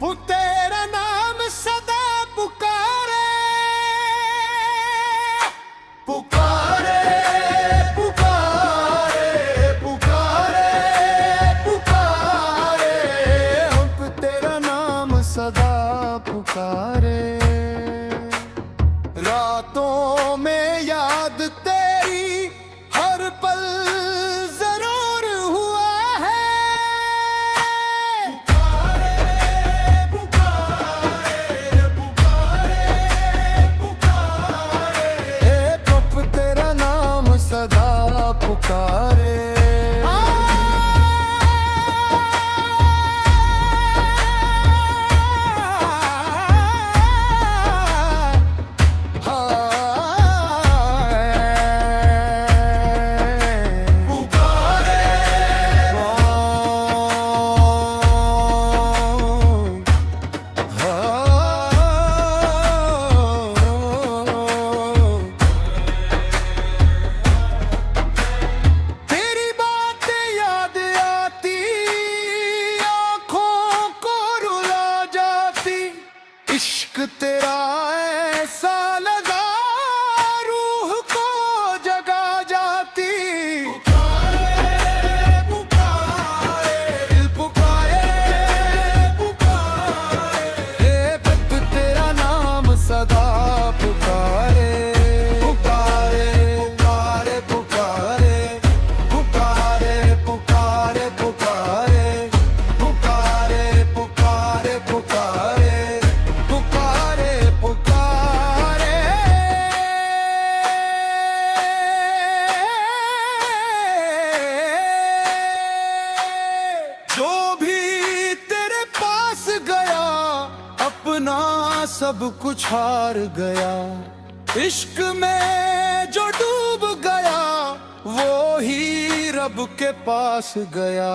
तेरा नाम सदा पुकारे पुकारे पुकारे पुकारे पुकारे हम तेरा नाम सदा पुकारे। रातों में याद तेरी हर पल जरूर हुआ है। पुकारे पुकारे पुकारे प्रभु तेरा नाम सदा पुकारे। इश्क तेरा ऐसा लगा रूह को जगा जाती। पुकारे पुकारे दिल पुकारे पुकारे प्रभु तेरा नाम सदा पुकारे। पुकारे पुकारे पुकारे पुकारे पुकारे पुकारे पुकारे पुकारे पुकारे जो भी तेरे पास गया अपना सब कुछ हार गया। इश्क में जो डूब गया वो ही रब के पास गया।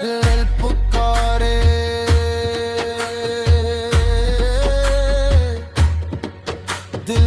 दिल पुकारे दिल